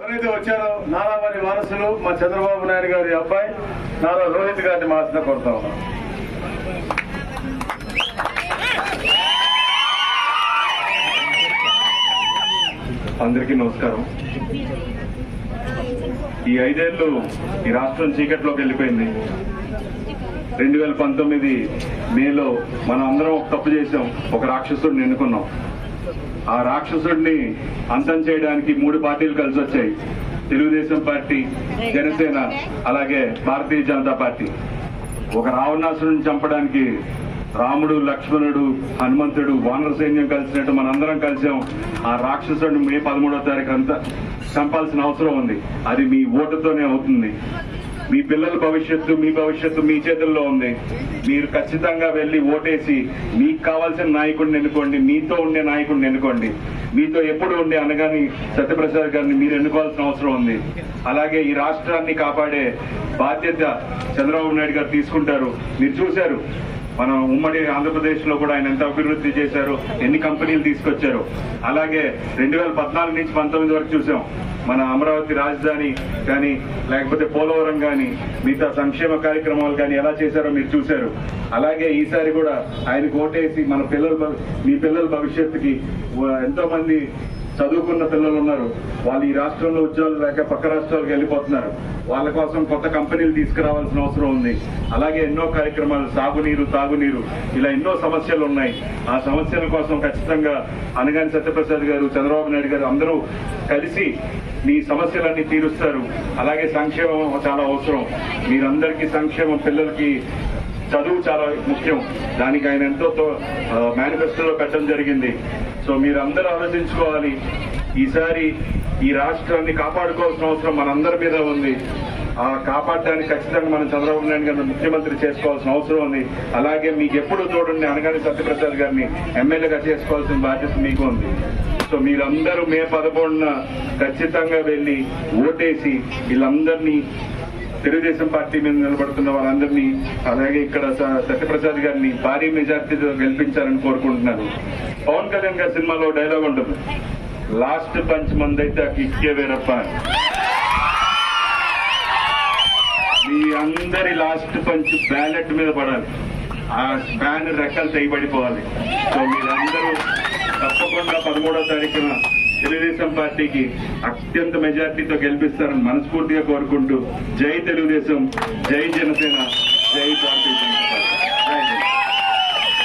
ఎవరైతే వచ్చారో నారా వారి వారసులు మా చంద్రబాబు నాయుడు గారి అబ్బాయి నారా రోహిత్ గారిని మార్చిన కోరుతా ఉన్నాం. అందరికీ నమస్కారం. ఈ 5 ఏళ్లు ఈ రాష్ట్రం చీకట్లోకి వెళ్ళిపోయింది. 2019 మేలో మనం అందరం ఒక తప్పు చేశాం, ఒక రాక్షసుడిని ఎన్నుకున్నాం. ఆ రాక్షసుడిని అంతం చేయడానికి 3 పార్టీలు కలిసి వచ్చాయి. తెలుగుదేశం పార్టీ, జనసేన, అలాగే భారతీయ జనతా పార్టీ. ఒక రావణాసురుడిని చంపడానికి రాముడు, లక్ష్మణుడు, హనుమంతుడు, వానర సైన్యం కలిసినట్టు మనందరం కలిసాం. ఆ రాక్షసుడిని మే 13వ తారీఖు అంతా చంపాల్సిన అవసరం ఉంది. అది మీ ఓటుతోనే అవుతుంది. మీ పిల్లల భవిష్యత్తు, మీ భవిష్యత్తు మీ చేతుల్లో ఉంది. మీరు ఖచ్చితంగా వెళ్లి ఓటేసి మీకు కావాల్సిన నాయకుడిని ఎన్నుకోండి, మీతో ఉండే నాయకుడిని ఎన్నుకోండి. మీతో ఎప్పుడు ఉండే అనగాని సత్యప్రసాద్ గారిని మీరు ఎన్నుకోవాల్సిన అవసరం ఉంది. అలాగే ఈ రాష్ట్రాన్ని కాపాడే బాధ్యత చంద్రబాబు నాయుడు గారు తీసుకుంటారు. మీరు చూశారు, మన ఉమ్మడి ఆంధ్రప్రదేశ్ లో కూడా ఆయన ఎంత అభివృద్ధి చేశారు, ఎన్ని కంపెనీలు తీసుకొచ్చారు. అలాగే 2014 నుంచి 19 వరకు చూసాం. మన అమరావతి రాజధాని కానీ, లేకపోతే పోలవరం కానీ, మిగతా సంక్షేమ కార్యక్రమాలు కానీ ఎలా చేశారో మీరు చూశారు. అలాగే ఈసారి కూడా ఆయనకు ఓటేసి మన మీ పిల్లల భవిష్యత్తుకి ఎంతో మంది చదువుకున్న పిల్లలు ఉన్నారు. వాళ్ళు ఈ రాష్ట్రంలో ఉద్యోగాలు లేక పక్క రాష్ట్రాలకు వెళ్ళిపోతున్నారు. వాళ్ళ కోసం కొత్త కంపెనీలు తీసుకురావాల్సిన అవసరం ఉంది. అలాగే ఎన్నో కార్యక్రమాలు, సాగునీరు, తాగునీరు, ఇలా ఎన్నో సమస్యలు ఉన్నాయి. ఆ సమస్యల కోసం ఖచ్చితంగా అనగాని సత్యప్రసాద్ గారు, చంద్రబాబు నాయుడు గారు అందరూ కలిసి మీ సమస్యలన్నీ తీరుస్తారు. అలాగే సంక్షేమం చాలా అవసరం. మీరందరికీ సంక్షేమం, పిల్లలకి చదువు చాలా ముఖ్యం. దానికి ఆయన ఎంతో మేనిఫెస్టోలో పెట్టడం జరిగింది. సో మీరందరూ ఆలోచించుకోవాలి. ఈసారి ఈ రాష్ట్రాన్ని కాపాడుకోవాల్సిన అవసరం మనందరి మీద ఉంది. ఆ కాపాడడానికి ఖచ్చితంగా మనం చంద్రబాబు నాయుడు గారిని ముఖ్యమంత్రి చేసుకోవాల్సిన అవసరం ఉంది. అలాగే మీకు ఎప్పుడు చూడండి అనగాని సత్యప్రసాద్ గారిని ఎమ్మెల్యేగా చేసుకోవాల్సిన బాధ్యత మీకు ఉంది. సో మీరందరూ మే 11న ఖచ్చితంగా వెళ్లి ఓటేసి వీళ్ళందరినీ, తెలుగుదేశం పార్టీ మీద నిలబడుతున్న వాళ్ళందరినీ, అలాగే ఇక్కడ సత్యప్రసాద్ గారిని భారీ మెజార్టీతో గెలిపించాలని కోరుకుంటున్నాను. పవన్ కళ్యాణ్ గారి సినిమాలో డైలాగ్ ఉంటుంది, లాస్ట్ పంచ్ మందైతే ఆ కిక్కే వేరప్ప. మీ అందరి లాస్ట్ పంచ్ బ్యాలెట్ మీద పడాలి. ఆ బ్యానర్ రెక్కలు తెగిపడిపోవాలి. సో మీరందరూ తప్పకుండా 13వ తారీఖున తెలుగుదేశం పార్టీకి అత్యంత మెజార్టీతో గెలిపిస్తారని మనస్ఫూర్తిగా కోరుకుంటూ, జై తెలుగుదేశం, జై జనసేన, జై భారత.